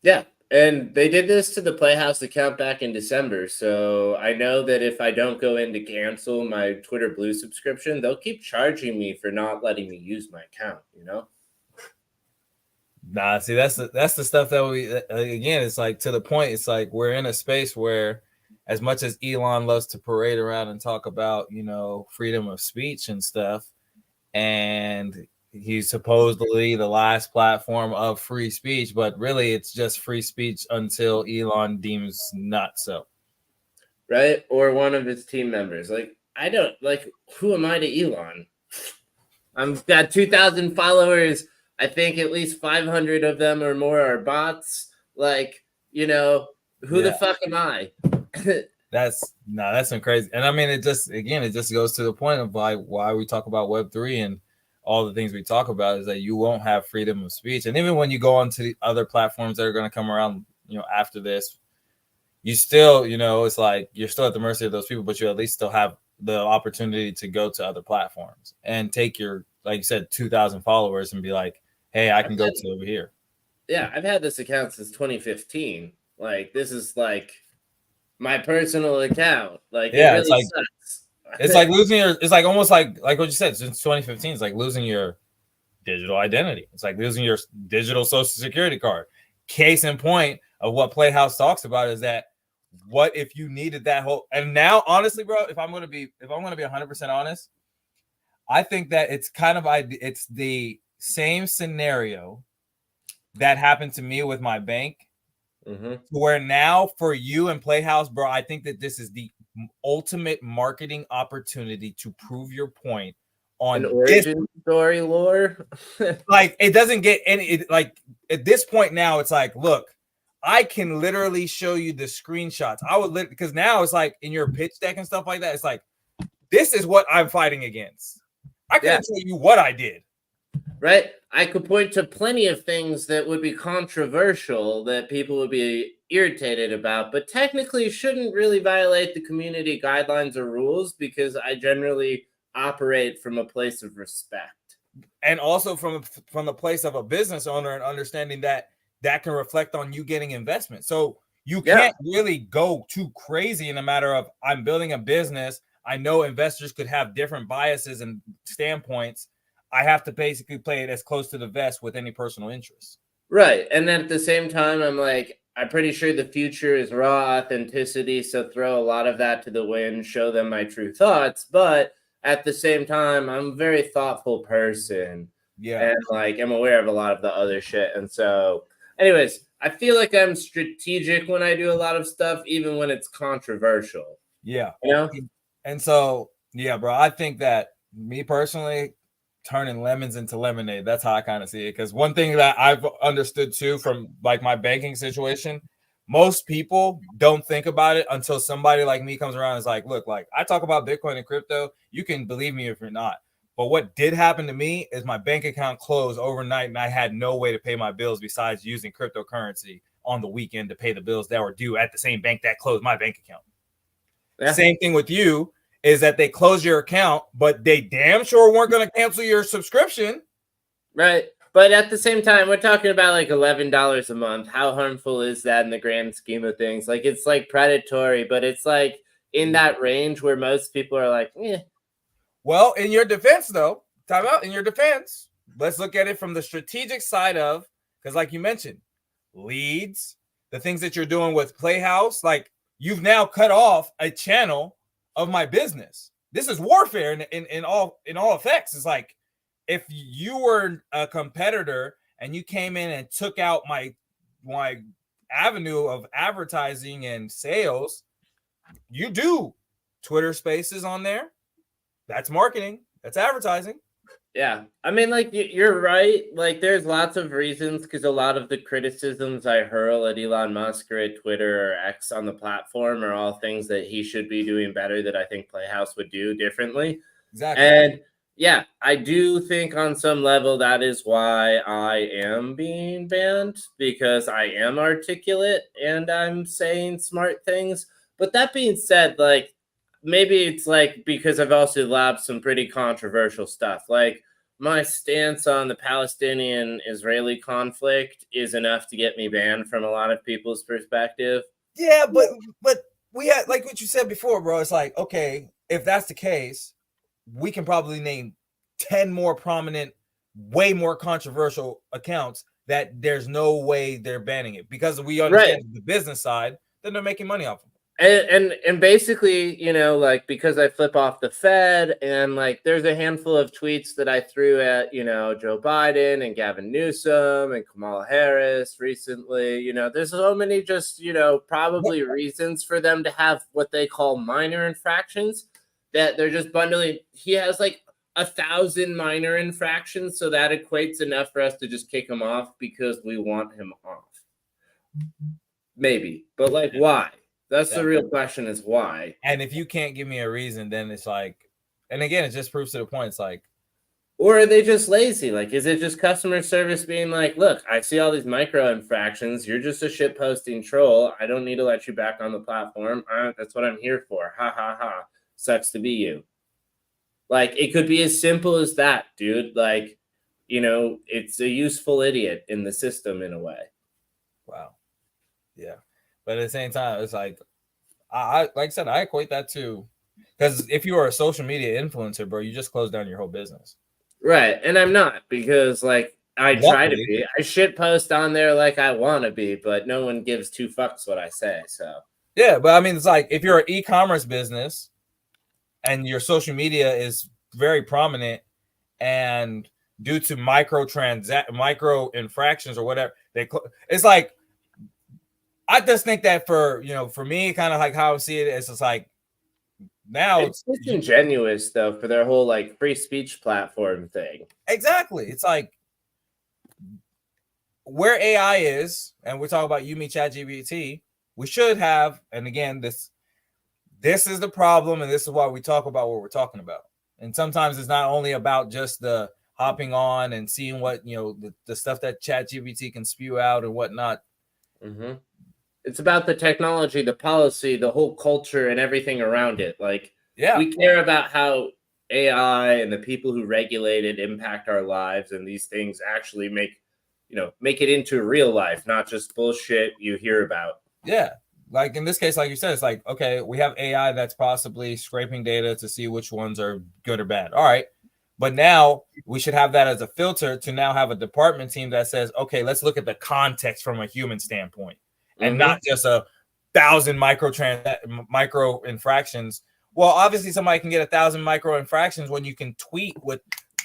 Yeah, and they did this to the Playhouse account back in December. So I know that if I don't go in to cancel my Twitter Blue subscription, they'll keep charging me for not letting me use my account. Nah, see, that's the stuff that we again. It's like to the point. It's like we're in a space where, as much as Elon loves to parade around and talk about freedom of speech and stuff, and he's supposedly the last platform of free speech, but really it's just free speech until Elon deems not so. Right? Or one of his team members. Like, I don't like. Who am I to Elon? I've got 2,000 followers. I think at least 500 of them or more are bots. Like, who the Yeah, fuck am I? that's some crazy. And I mean, it just goes to the point of like why we talk about Web3 and all the things we talk about is that you won't have freedom of speech. And even when you go onto the other platforms that are going to come around, after this, you still, it's like you're still at the mercy of those people, but you at least still have the opportunity to go to other platforms and take your, like you said, 2,000 followers and be like, hey, I can go to over here. Yeah, I've had this account since 2015. Like, this is like my personal account. Like, it really sucks. It's like losing your, it's like almost like what you said, since 2015, it's like losing your digital identity. It's like losing your digital social security card. Case in point of what Playhouse talks about is that what if you needed that whole, and now honestly, bro, if I'm going to be 100% honest, I think that it's the same scenario that happened to me with my bank, where now for you and Playhouse, bro, I think that this is the ultimate marketing opportunity to prove your point on an origin story lore. Like, it doesn't get any, like at this point now, it's like, look, I can literally show you the screenshots. I would because now it's like in your pitch deck and stuff like that. It's like, this is what I'm fighting against. I can tell you what I did. Right? I could point to plenty of things that would be controversial that people would be irritated about, but technically shouldn't really violate the community guidelines or rules because I generally operate from a place of respect. And also from the place of a business owner and understanding that can reflect on you getting investment. So you can't really go too crazy in a matter of, I'm building a business. I know investors could have different biases and standpoints. I have to basically play it as close to the vest with any personal interest. Right. And then at the same time, I'm pretty sure the future is raw authenticity. So throw a lot of that to the wind, show them my true thoughts. But at the same time, I'm a very thoughtful person. Yeah. And I'm aware of a lot of the other shit. And so, anyways, I feel like I'm strategic when I do a lot of stuff, even when it's controversial. Yeah. And so, yeah, bro, I think that me personally, turning lemons into lemonade, that's how I kind of see it. Because one thing that I've understood too from like my banking situation, most people don't think about it until somebody like me comes around and is like, look, like I talk about Bitcoin and crypto, you can believe me if you're not. But what did happen to me is my bank account closed overnight and I had no way to pay my bills besides using cryptocurrency on the weekend to pay the bills that were due at the same bank that closed my bank account. Yeah. Same thing with you is that they close your account, but they damn sure weren't going to cancel your subscription. Right. But at the same time, we're talking about like $11 a month. How harmful is that in the grand scheme of things? Like, it's like predatory, but it's like in that range where most people are like, eh. Well, in your defense, though, time out. In your defense, let's look at it from the strategic side of, because like you mentioned, leads, the things that you're doing with Playhouse, like you've now cut off a channel of my business. This is warfare in all effects. It's like if you were a competitor and you came in and took out my avenue of advertising and sales, you do Twitter Spaces on there. That's marketing. That's advertising. Yeah. I mean, like, you're right. Like, there's lots of reasons because a lot of the criticisms I hurl at Elon Musk or at Twitter or X on the platform are all things that he should be doing better that I think Playhouse would do differently. Exactly. And yeah, I do think on some level that is why I am being banned, because I am articulate and I'm saying smart things. But that being said, like, maybe it's like because I've also labbed some pretty controversial stuff. Like, my stance on the Palestinian-Israeli conflict is enough to get me banned from a lot of people's perspective. Yeah, but we had, like what you said before, bro. It's like, okay, if that's the case, we can probably name 10 more prominent, way more controversial accounts that there's no way they're banning it, because we understand the business side, then they're making money off of it. And basically, you know, like, because I flip off the Fed, and like there's a handful of tweets that I threw at, you know, Joe Biden and Gavin Newsom and Kamala Harris recently. You know, there's so many just, you know, probably reasons for them to have what they call minor infractions, that they're just bundling. He has like 1,000 minor infractions, so that equates enough for us to just kick him off because we want him off. Maybe, but like, why? That's the real question, is why. And if you can't give me a reason, then it's like, and again, it just proves to the point. It's like, or are they just lazy? Like, is it just customer service being like, look, I see all these micro infractions. You're just a shit posting troll. I don't need to let you back on the platform. That's what I'm here for. Ha ha ha. Sucks to be you. Like, it could be as simple as that, dude. Like, you know, it's a useful idiot in the system in a way. Wow. Yeah. But at the same time, it's like, I like I said, I equate that to, because if you are a social media influencer, bro, you just close down your whole business. Right. And I'm not, because like I try to be. I shit post on there like I want to be, but no one gives two fucks what I say. So yeah, but I mean, it's like, if you're an e-commerce business and your social media is very prominent, and due to micro infractions or whatever, it's like, I just think that for me, kind of like how I see it, it's just like, now it's disingenuous though, for their whole like free speech platform thing. Exactly. It's like, where AI is, and we're talking about ChatGPT, we should have, and again, this is the problem, and this is why we talk about what we're talking about. And sometimes it's not only about just the hopping on and seeing what, the stuff that ChatGPT can spew out and whatnot. Mm-hmm. It's about the technology, the policy, the whole culture, and everything around it. Like, we care about how AI and the people who regulate it impact our lives, and these things actually make it into real life, not just bullshit you hear about. Yeah. Like in this case, like you said, it's like, okay, we have AI that's possibly scraping data to see which ones are good or bad. All right. But now we should have that as a filter to now have a department team that says, okay, let's look at the context from a human standpoint, and not just 1,000 micro infractions. Well, obviously somebody can get 1,000 micro infractions when you can tweet with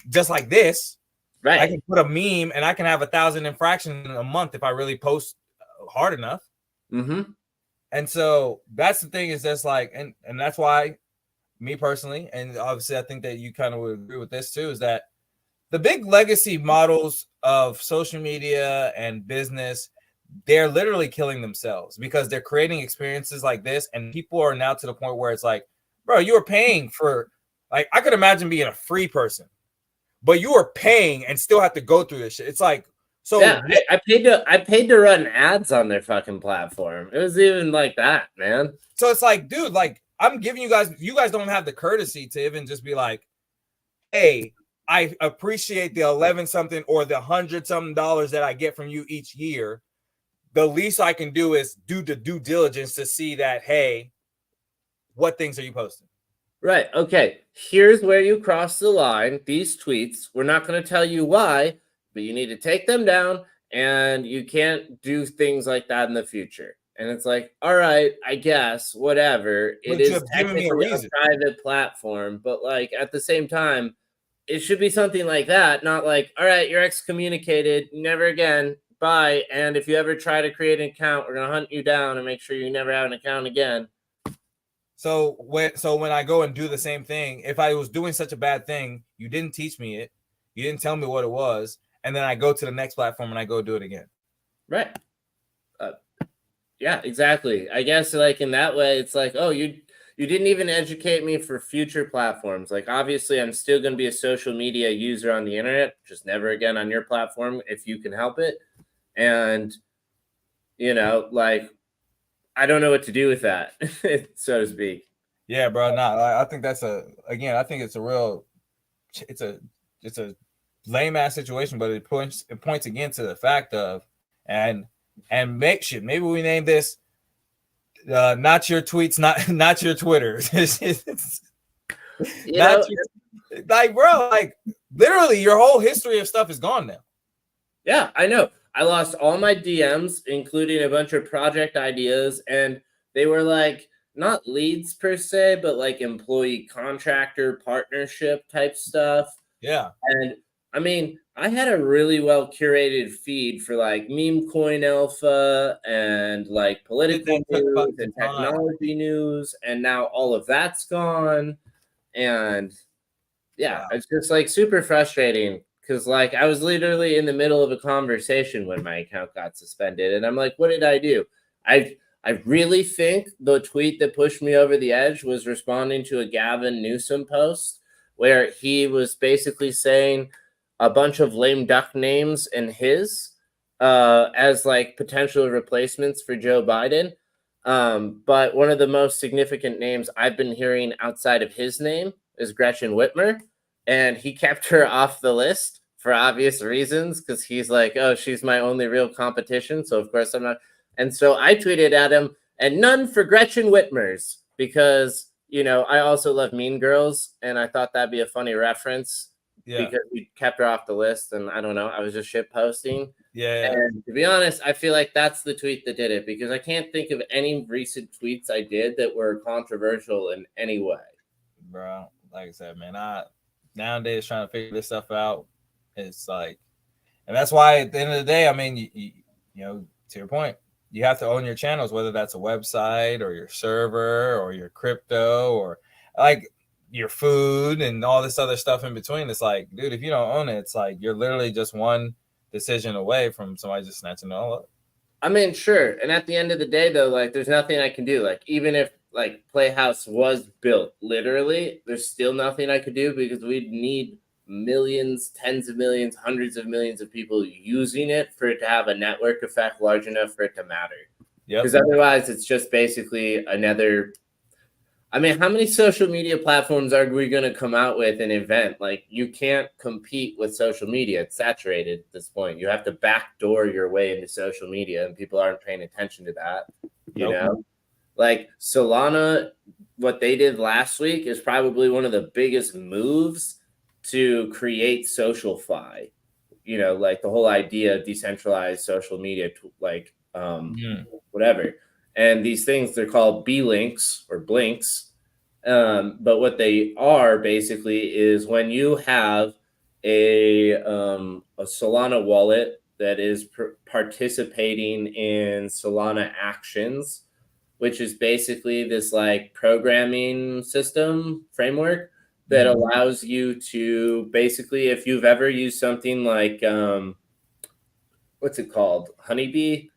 just like this. Right. I can put a meme and I can have 1,000 infractions in a month if I really post hard enough. Mm-hmm. And so that's the thing, is just like, and that's why, me personally, and obviously I think that you kind of would agree with this too, is that the big legacy models of social media and business, they're literally killing themselves, because they're creating experiences like this, and people are now to the point where it's like, bro, you are paying for, like, I could imagine being a free person, but you are paying and still have to go through this shit. It's like, so yeah, I paid to run ads on their fucking platform. It was even like that, man. So it's like, dude, like, I'm giving you guys don't have the courtesy to even just be like, hey, I appreciate the 11 something or the $100 something that I get from you each year. The least I can do is do the due diligence to see that, hey, what things are you posting? Right. Okay. Here's where you cross the line. These tweets, we're not going to tell you why, but you need to take them down, and you can't do things like that in the future. And it's like, all right, I guess, whatever. It is technically a private platform, but like at the same time, it should be something like that, not like, all right, you're excommunicated, never again, bye. And if you ever try to create an account, we're going to hunt you down and make sure you never have an account again. So when I go and do the same thing, if I was doing such a bad thing, you didn't teach me it, you didn't tell me what it was, and then I go to the next platform and I go do it again. Right. Yeah, exactly. I guess like in that way, it's like, oh, you didn't even educate me for future platforms. Like, obviously, I'm still going to be a social media user on the internet, just never again on your platform if you can help it. And, like, I don't know what to do with that, so to speak. Yeah, bro. No, I think that's I think it's a real, it's a lame ass situation, but it points again to the fact of and make shit. Maybe we name this not your tweets, not your Twitter. You Not know, your, like, bro, like literally your whole history of stuff is gone now. yeah, I know. I lost all my DMs, including a bunch of project ideas, and they were like not leads per se, but like employee contractor partnership type stuff. Yeah. And I mean, I had a really well curated feed for like meme coin alpha and like political That took news fucking and time. technology news, and now all of that's gone. And yeah, Wow. it's just like super frustrating because like I was literally in the middle of a conversation when my account got suspended, and I'm like, what did I do? I really think the tweet that pushed me over the edge was responding to a Gavin Newsom post where he was basically saying a bunch of lame duck names and his as like potential replacements for Joe Biden. But one of the most significant names I've been hearing outside of his name is Gretchen Whitmer, and he kept her off the list for obvious reasons because he's like, oh, she's my only real competition, so of course I'm not. And so I tweeted at him, and none for Gretchen Whitmer's because I also love Mean Girls, and I thought that'd be a funny reference because we kept her off the list, and I don't know, I was just shit posting. Yeah. And to be honest, I feel like that's the tweet that did it because I can't think of any recent tweets I did that were controversial in any way. Bro, like I said, man, I nowadays trying to figure this stuff out. It's like, and that's why at the end of the day, I mean, you know, to your point, you have to own your channels, whether that's a website or your server or your crypto or like your food and all this other stuff in between. It's like, dude, if you don't own it, it's like you're literally just one decision away from somebody just snatching it all up. I mean, sure. And at the end of the day, though, like, there's nothing I can do. Like, even if like Playhouse was built literally, there's still nothing I could do because we'd need millions, tens of millions, hundreds of millions of people using it for it to have a network effect large enough for it to matter. Because otherwise, it's just basically another. I mean, how many social media platforms are we going to come out with an event? Like, you can't compete with social media. It's saturated at this point. You have to backdoor your way into social media, and people aren't paying attention to that. You know? Like, Solana, what they did last week is probably one of the biggest moves to create SocialFi. Like the whole idea of decentralized social media, whatever. And these things, they're called B-links or blinks. But what they are basically is when you have a Solana wallet that is participating in Solana actions, which is basically this like programming system framework that allows you to basically, if you've ever used something like, what's it called? Honeybee.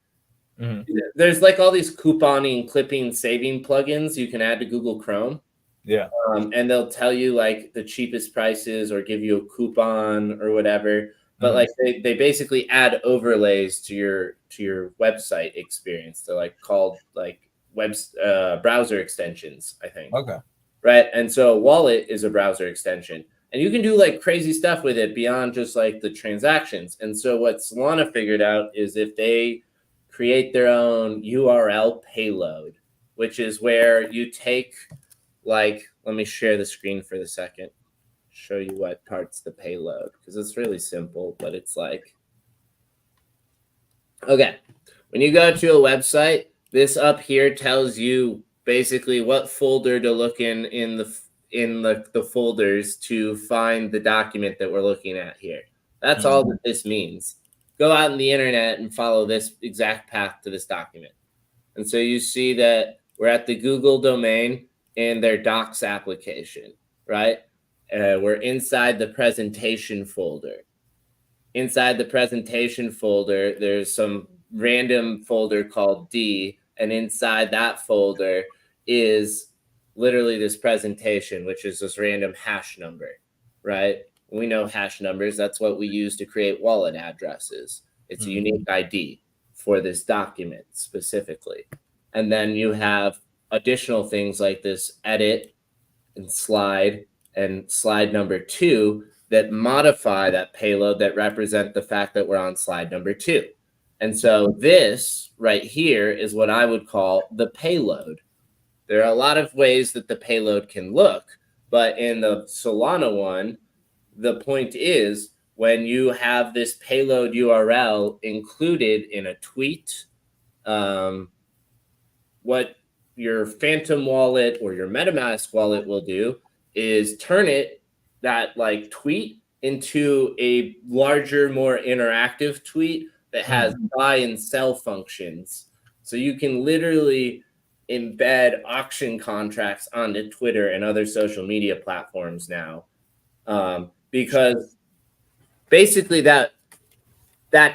There's like all these couponing, clipping, saving plugins you can add to Google Chrome. Yeah. And they'll tell you like the cheapest prices or give you a coupon or whatever. But like they basically add overlays to your website experience. They're like called like browser extensions, I think. Okay. Right. And so Wallet is a browser extension. And you can do like crazy stuff with it beyond just like the transactions. And so what Solana figured out is if they create their own URL payload, which is where you take like, let me share the screen for the second, show you what part's the payload, because it's really simple, but it's like, okay, when you go to a website, this up here tells you basically what folder to look in the folders to find the document that we're looking at here. That's all that this means. Go out on the internet and follow this exact path to this document. And so you see that we're at the Google domain in their Docs application, right? We're inside the presentation folder. Inside the presentation folder, there's some random folder called D, and inside that folder is literally this presentation, which is this random hash number, right? We know hash numbers. That's what we use to create wallet addresses. It's a unique ID for this document specifically. And then you have additional things like this edit and slide number 2, that modify that payload that represent the fact that we're on slide number 2. And so this right here is what I would call the payload. There are a lot of ways that the payload can look, but in the Solana one, the point is when you have this payload URL included in a tweet, what your Phantom wallet or your MetaMask wallet will do is turn that like tweet into a larger, more interactive tweet that has buy and sell functions. So you can literally embed auction contracts onto Twitter and other social media platforms now, because basically that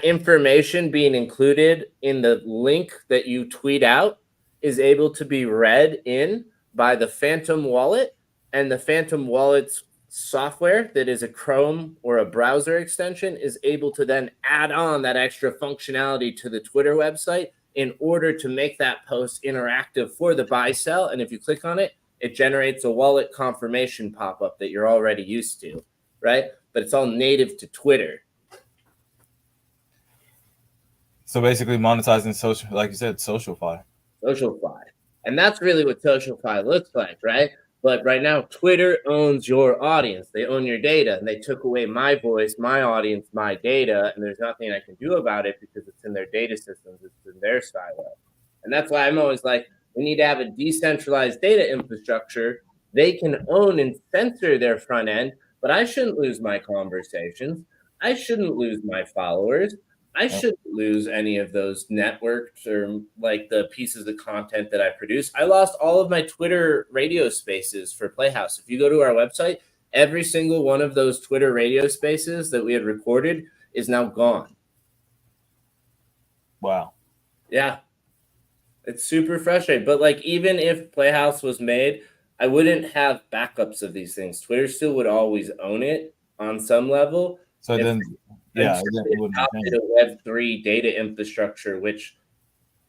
information being included in the link that you tweet out is able to be read in by the Phantom wallet, and the Phantom wallet's software that is a Chrome or a browser extension is able to then add on that extra functionality to the Twitter website in order to make that post interactive for the buy sell. And if you click on it, it generates a wallet confirmation pop-up that you're already used to, right? But it's all native to Twitter. So basically monetizing social, like you said, SocialFi. SocialFi. And that's really what SocialFi looks like, right? But right now, Twitter owns your audience. They own your data, and they took away my voice, my audience, my data, and there's nothing I can do about it because it's in their data systems. It's in their silo. And that's why I'm always like, we need to have a decentralized data infrastructure. They can own and censor their front end, but I shouldn't lose my conversations. I shouldn't lose my followers. I shouldn't lose any of those networks or like the pieces of content that I produce. I lost all of my Twitter radio spaces for Playhouse. If you go to our website, every single one of those Twitter radio spaces that we had recorded is now gone. Wow. Yeah. It's super frustrating. But like, even if Playhouse was made, I wouldn't have backups of these things. Twitter still would always own it on some level. So then, yeah, they adopted a Web3 data infrastructure, which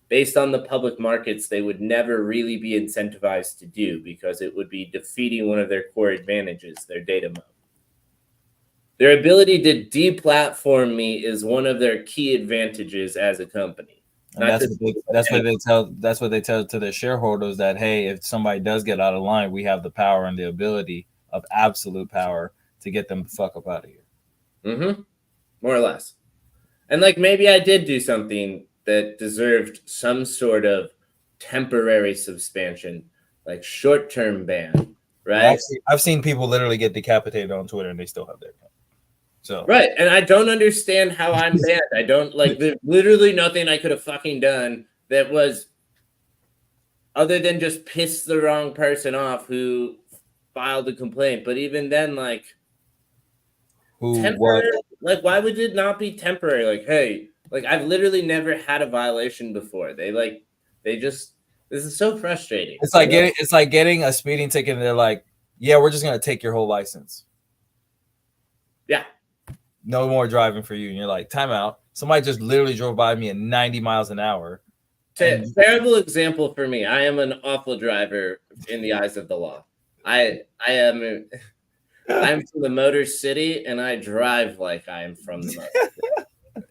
based on the public markets, they would never really be incentivized to do because it would be defeating one of their core advantages, their data moat. Their ability to deplatform me is one of their key advantages as a company. And that's what they tell to their shareholders, that, hey, if somebody does get out of line, we have the power and the ability of absolute power to get them the fuck up out of here. Mm-hmm. More or less. And like, maybe I did do something that deserved some sort of temporary suspension, like short-term ban, right? I've seen people literally get decapitated on Twitter and they still have their account. So right, and I don't understand how I'm banned. I don't like. There's literally nothing I could have fucking done that was other than just piss the wrong person off who filed the complaint. But even then, like, like, why would it not be temporary? Like, hey, like, I've literally never had a violation before. This is so frustrating. It's like getting a speeding ticket and they're like, yeah, we're just gonna take your whole license. Yeah. No more driving for you. And you're like, time out. Somebody just literally drove by me at 90 miles an hour. Terrible example for me. I am an awful driver in the eyes of the law. I'm from the Motor City, and I drive like I am from the Motor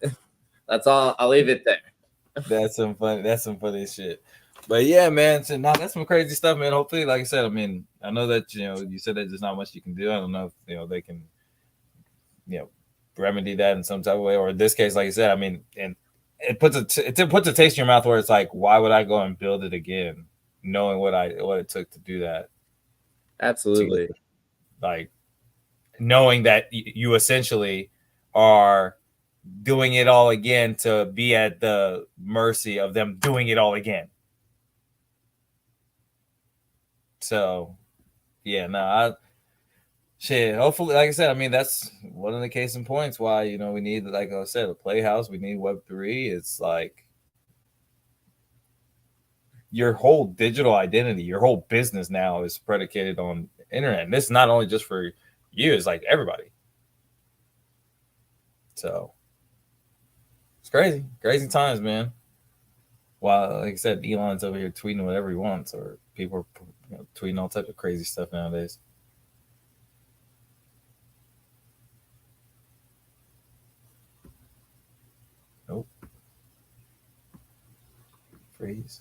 City. That's all. I'll leave it there. That's some funny shit. But yeah, man. So now that's some crazy stuff, man. Hopefully, like I said, I mean, I know that you said that there's not much you can do. I don't know if they can, remedy that in some type of way, or in this case, like you said, I mean, and it puts a taste in your mouth where it's like, why would I go and build it again, knowing what it took to do that? Absolutely. Like knowing that you essentially are doing it all again to be at the mercy of them doing it all again. So, yeah, shit. Hopefully, like I said, I mean, that's one of the case in points why we need, like I said, a Playhouse. We need Web3. It's like your whole digital identity, your whole business now is predicated on internet. And this is not only just for you; it's like everybody. So it's crazy times, man. While, like I said, Elon's over here tweeting whatever he wants, or people are tweeting all types of crazy stuff nowadays. freeze?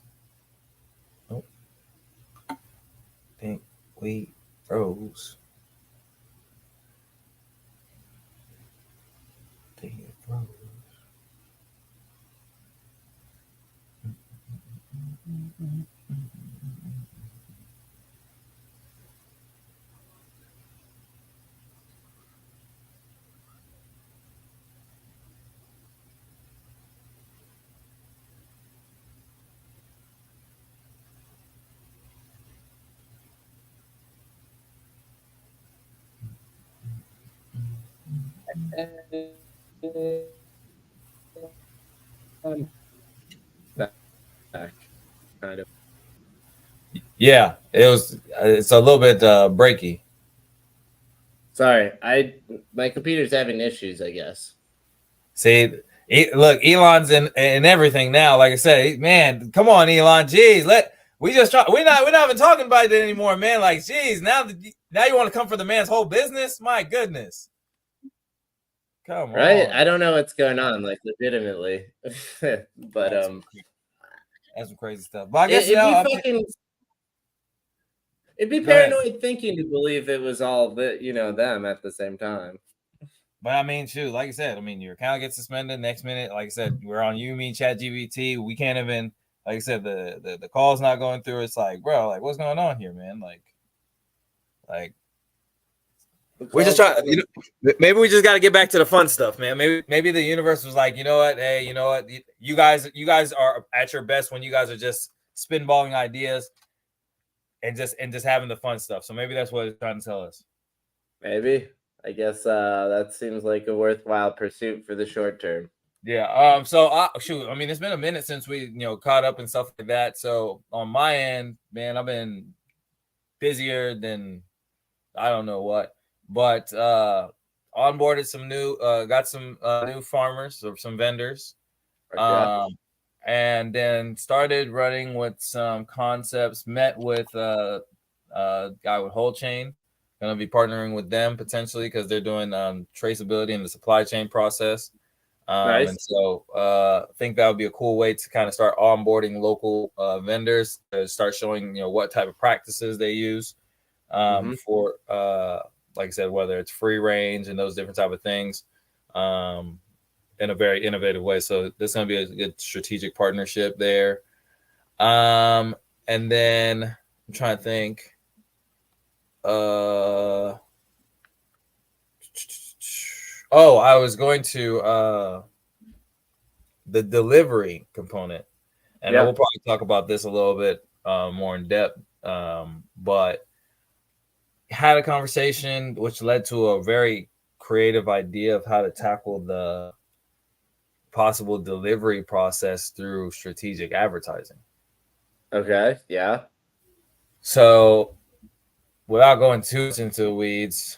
Nope. Think we froze. Think it froze. Back, kind of. Yeah, it was. It's a little bit breaky. Sorry, my computer's having issues, I guess. See, look, Elon's in everything now. Like I said, man, come on, Elon. Jeez, we just try. We're not even talking about it anymore, man. Like, jeez, now you want to come for the man's whole business? My goodness. Come right? on. I don't know what's going on, like legitimately. But that's some crazy stuff. But I guess it'd be paranoid thinking to believe it was all them at the same time. But I mean, shoot, like I said, I mean, your account gets suspended next minute. Like I said, we're on ChatGPT. We can't even, like I said, the call's not going through. It's like, bro, like, what's going on here, man? Like we just try. Maybe we just got to get back to the fun stuff, man. Maybe the universe was like, you know what? Hey, you know what? You guys are at your best when you guys are just spitballing ideas and just having the fun stuff. So maybe that's what it's trying to tell us. Maybe. I guess that seems like a worthwhile pursuit for the short term. Yeah. So shoot, I mean, it's been a minute since we caught up and stuff like that. So on my end, man, I've been busier than I don't know what. But onboarded some new, got some new farmers or some vendors, and then started running with some concepts. Met with a guy with Whole Chain, going to be partnering with them potentially because they're doing traceability in the supply chain process. Nice. And so I think that would be a cool way to kind of start onboarding local vendors to start showing what type of practices they use for like I said, whether it's free range and those different type of things in a very innovative way. So there's going to be a good strategic partnership there. And then I'm trying to think. I was going to the delivery component. And we'll probably talk about this a little bit more in depth. But had a conversation which led to a very creative idea of how to tackle the possible delivery process through strategic advertising. Okay. Yeah. So without going too much into the weeds,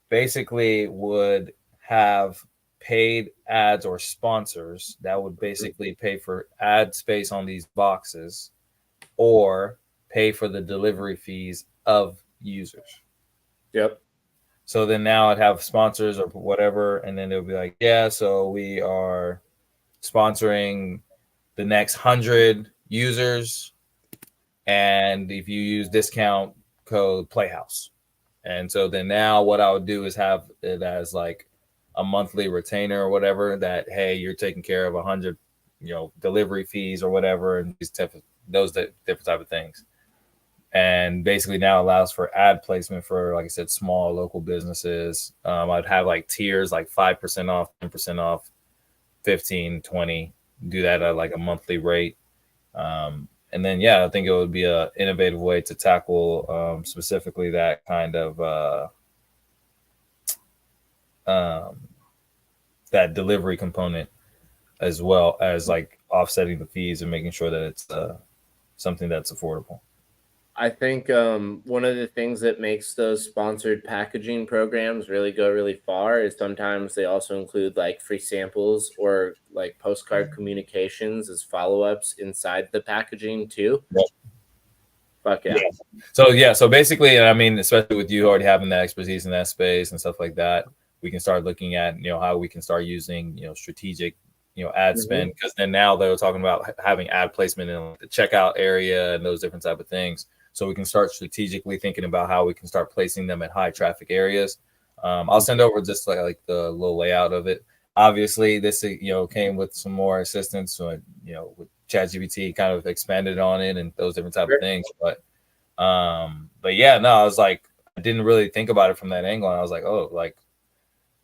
basically would have paid ads or sponsors that would basically pay for ad space on these boxes or pay for the delivery fees of users. Yep. So then now I'd have sponsors or whatever, and then they'll be like, yeah, so we are sponsoring the next 100 users, and if you use discount code Playhouse. And so then now what I would do is have it as like a monthly retainer or whatever that, hey, you're taking care of 100, delivery fees or whatever, and those different type of things. And basically now allows for ad placement for, like I said, small local businesses. I'd have like tiers, like 5% off, 10% off, 15, 20, do that at like a monthly rate. And then, I think it would be an innovative way to tackle specifically that kind of that delivery component, as well as like offsetting the fees and making sure that it's something that's affordable. I think one of the things that makes those sponsored packaging programs really go really far is sometimes they also include like free samples or like postcard communications as follow-ups inside the packaging too. Yep. Fuck yeah. So basically, I mean, especially with you already having that expertise in that space and stuff like that, we can start looking at how we can start using strategic ad spend, because then now they were talking about having ad placement in the checkout area and those different type of things, so we can start strategically thinking about how we can start placing them at high traffic areas. I'll send over just like the little layout of it. Obviously, this came with some more assistance, so with ChatGPT kind of expanded on it and those different type of things. But yeah, no, I was like, I didn't really think about it from that angle, and I was like, oh, like.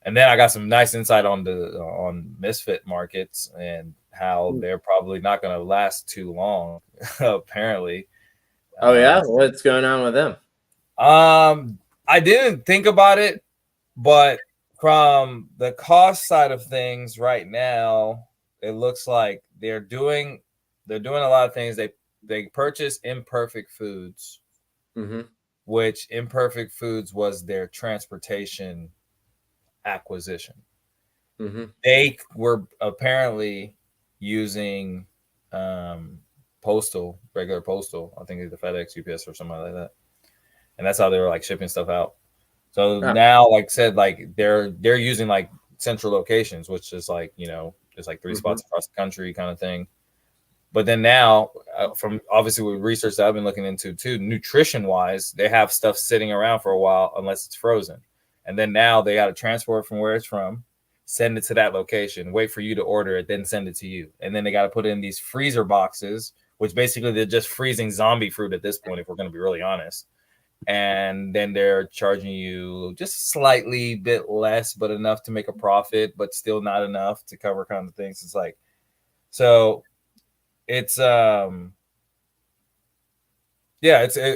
And then I got some nice insight on misfit markets and how they're probably not going to last too long, apparently. Oh yeah, what's going on with them? I didn't think about it, but from the cost side of things right now, it looks like they're doing a lot of things. They purchase Imperfect Foods, which Imperfect Foods was their transportation acquisition. They were apparently using regular postal. I think it's the FedEx, UPS, or something like that, and that's how they were like shipping stuff out. So now, like I said, like they're using like central locations, which is like there's like 3 spots across the country kind of thing. But then now, from obviously with research that I've been looking into too, nutrition wise, they have stuff sitting around for a while unless it's frozen. And then now they got to transport from where it's from, send it to that location, wait for you to order it, then send it to you. And then they got to put it in these freezer boxes, which basically they're just freezing zombie fruit at this point, if we're going to be really honest. And then they're charging you just slightly bit less, but enough to make a profit, but still not enough to cover kind of things. It's like, so it's, it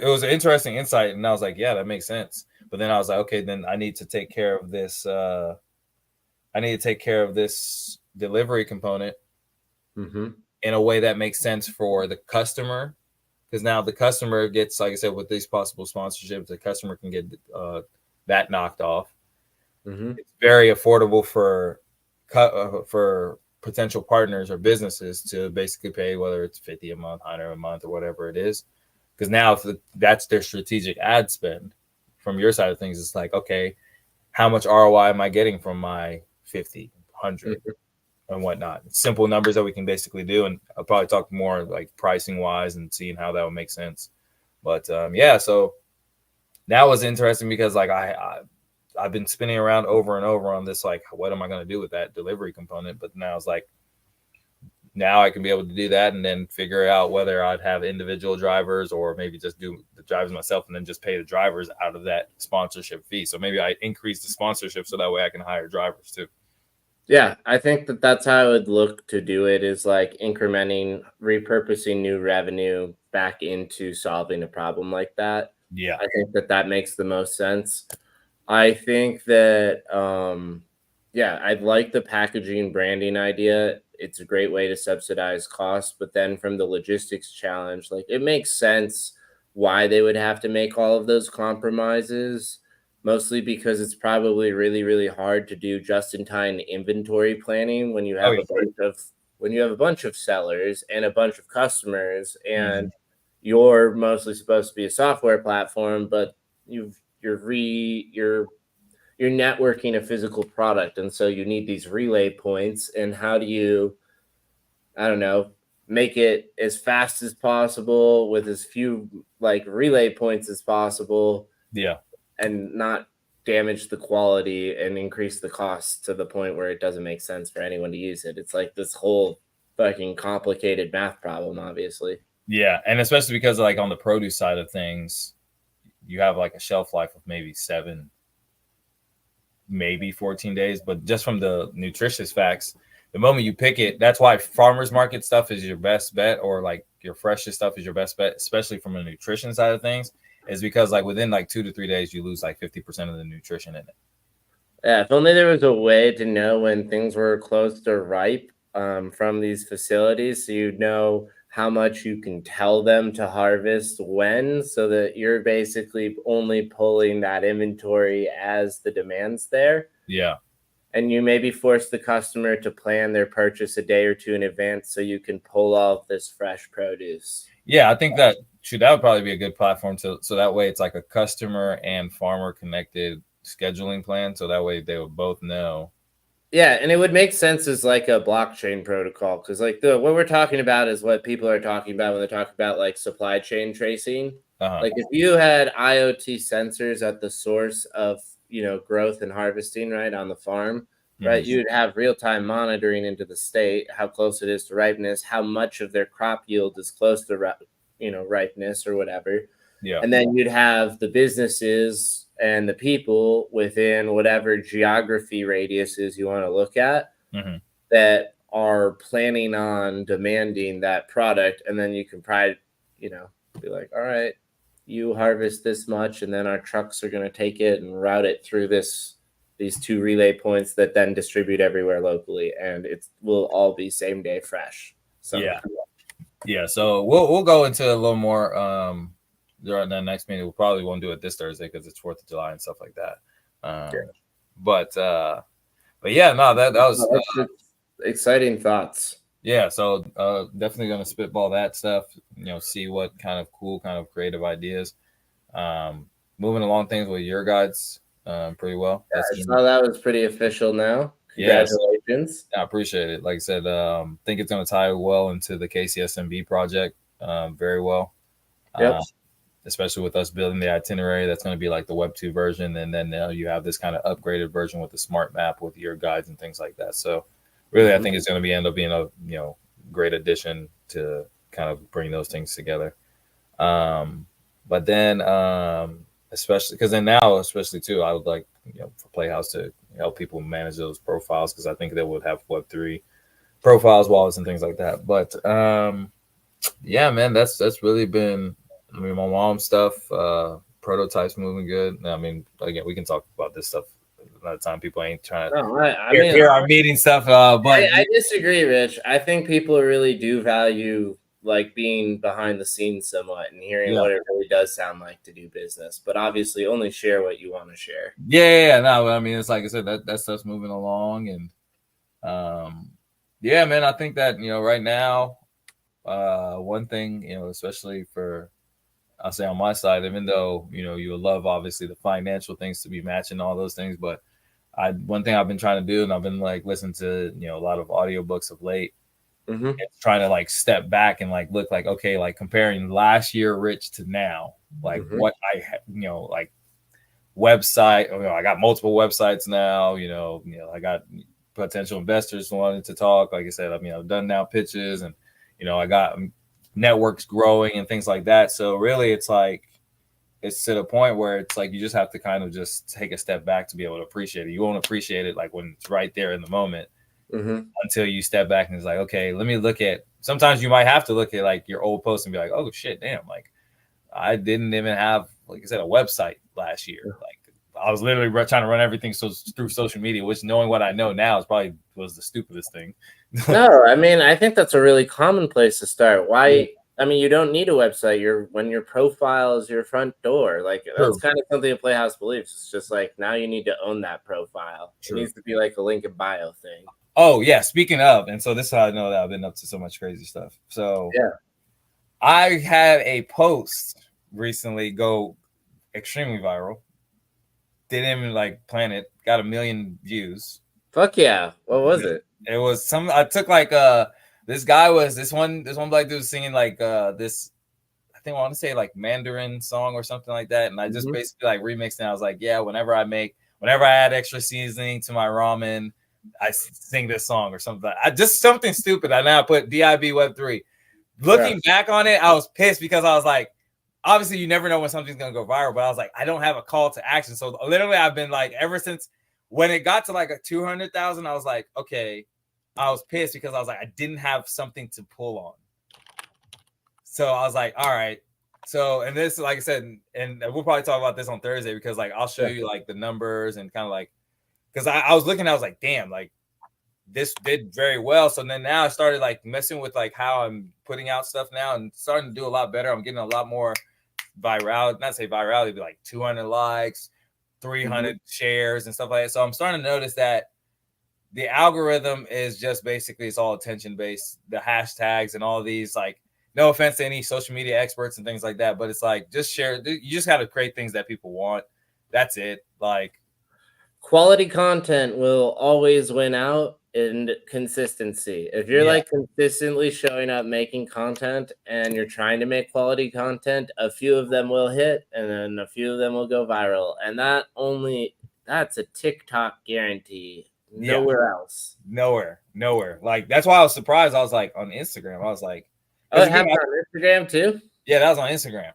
was an interesting insight. And I was like, yeah, that makes sense. But then I was like, okay, then I need to take care of this. I need to take care of this delivery component in a way that makes sense for the customer. Because now the customer gets, like I said, with these possible sponsorships, the customer can get that knocked off. It's very affordable for potential partners or businesses to basically pay, whether it's $50 a month, $100 a month, or whatever it is. Because now if that's their strategic ad spend. From your side of things, it's like, okay, how much ROI am I getting from my 50, 100 and whatnot? Simple numbers that we can basically do. And I'll probably talk more like pricing wise and seeing how that would make sense. But yeah, so that was interesting because like I've been spinning around over and over on this, like, what am I going to do with that delivery component? But now it's like, now I can be able to do that and then figure out whether I'd have individual drivers or maybe just do the drivers myself and then just pay the drivers out of that sponsorship fee. So maybe I increase the sponsorship so that way I can hire drivers too. Yeah, I think that's how I would look to do it, is like repurposing new revenue back into solving a problem like that. Yeah. I think that makes the most sense. I think that, I'd like the packaging branding idea. It's a great way to subsidize costs, but then from the logistics challenge, like it makes sense why they would have to make all of those compromises, mostly because it's probably really, really hard to do just-in-time inventory planning when you have a bunch of sellers and a bunch of customers, and you're mostly supposed to be a software platform, but you're networking a physical product, and so you need these relay points. And how do you, I don't know, make it as fast as possible with as few like relay points as possible, and not damage the quality and increase the cost to the point where it doesn't make sense for anyone to use it. It's like this whole fucking complicated math problem, obviously. Yeah, and especially because like on the produce side of things, you have like a shelf life of maybe 7, maybe 14 days. But just from the nutritious facts, the moment you pick it, that's why farmers market stuff is your best bet, or like your freshest stuff is your best bet, especially from a nutrition side of things, is because like within like 2 to 3 days, you lose like 50% of the nutrition in it. Yeah, if only there was a way to know when things were close to ripe from these facilities, so you'd know how much you can tell them to harvest when, so that you're basically only pulling that inventory as the demand's there. Yeah. And you maybe force the customer to plan their purchase a day or two in advance so you can pull all of this fresh produce. Yeah, I think that would probably be a good platform so that way it's like a customer and farmer connected scheduling plan. So that way they would both know. Yeah, and it would make sense as like a blockchain protocol because like what we're talking about is what people are talking about when they talk about like supply chain tracing. Like if you had IoT sensors at the source of growth and harvesting right on the farm, right, you'd have real-time monitoring into the state, how close it is to ripeness, how much of their crop yield is close to ripeness or whatever. Yeah. And then you'd have the businesses and the people within whatever geography radiuses you want to look at that are planning on demanding that product. And then you can probably, be like, all right, you harvest this much, and then our trucks are going to take it and route it through these two relay points that then distribute everywhere locally. And it will all be same day fresh. So yeah. So we'll go into a little more during the next meeting. We probably won't do it this Thursday because it's 4th of July and stuff like that. But yeah, no, that was exciting thoughts. Yeah, so definitely gonna spitball that stuff. See what kind of cool, kind of creative ideas. Moving along things with your guides pretty well. Yeah, I saw that was pretty official now. Congratulations. Yeah, I appreciate it. Like I said, think it's gonna tie well into the KCSMB project very well. Yep. Especially with us building the itinerary, that's going to be like the Web 2 version, and then you have this kind of upgraded version with the smart map with your guides and things like that. So really, I think it's going to end up being a great addition to kind of bring those things together. But then especially because then now, especially too, I would like for Playhouse to help people manage those profiles because I think they would have Web3 profiles, wallets, and things like that. But yeah, man, that's really been. I mean, my mom's stuff, prototypes moving good. I mean, again, we can talk about this stuff another time. People ain't trying to hear our meeting stuff. But I disagree, Rich. I think people really do value like being behind the scenes somewhat and hearing what it really does sound like to do business. But obviously, only share what you want to share. Yeah, no, I mean, it's like I said, that stuff's moving along, and yeah, man, I think that right now, one thing especially for. I'll say on my side, even though you would love obviously the financial things to be matching all those things, but one thing I've been trying to do, and I've been like listening to a lot of audiobooks of late, and trying to like step back and like look like okay, like comparing last year Rich to now, like what I like website. I got multiple websites now. I got potential investors wanting to talk. Like I said, I've done now pitches, and I got networks growing and things like that. So really it's like it's to the point where it's like you just have to kind of just take a step back to be able to appreciate it. You won't appreciate it like when it's right there in the moment until you step back and it's like, okay, let me look at. Sometimes you might have to look at like your old post and be like, oh shit, damn, like I didn't even have, like I said, a website last year. Like I was literally trying to run everything through social media, which knowing what I know now is probably was the stupidest thing. No, I mean, I think that's a really common place to start. Why? I mean, you don't need a website. When your profile is your front door, like that's kind of something a Playhouse believes. It's just like now you need to own that profile. It needs to be like a link in bio thing. Oh yeah, speaking of, and so this is how I know that I've been up to so much crazy stuff. So yeah, I had a post recently go extremely viral. Didn't even like plan it. Got 1 million views. Fuck yeah! What was it? It was some. I took like this guy was this one black dude singing like this. I think I want to say like Mandarin song or something like that, and I just basically like remixed it. I was like, yeah, whenever I add extra seasoning to my ramen, I sing this song or something. Just something stupid. I now put DIB Web3. Looking back on it, I was pissed because I was like, obviously you never know when something's gonna go viral, but I was like, I don't have a call to action. So literally, I've been like ever since when it got to like a 200,000, I was like, okay. I was pissed because I was like, I didn't have something to pull on. So I was like, all right. So, and this, like I said, and we'll probably talk about this on Thursday because like, I'll show you like the numbers and kind of like, because I was looking, I was like, damn, like this did very well. So then now I started like messing with like how I'm putting out stuff now and starting to do a lot better. I'm getting a lot more virality, not say virality, but like 200 likes, 300 shares and stuff like that. So I'm starting to notice that the algorithm is just basically it's all attention based, the hashtags and all these, like, no offense to any social media experts and things like that, but it's like just share. You just got to create things that people want. That's it. Like, quality content will always win out in consistency. If you're Yeah. like consistently showing up making content and you're trying to make quality content, a few of them will hit and then a few of them will go viral. And that's a TikTok guarantee. Nowhere else. Nowhere. Like that's why I was surprised. I was like on Instagram. I was like, oh, it happened on Instagram too? Yeah, that was on Instagram.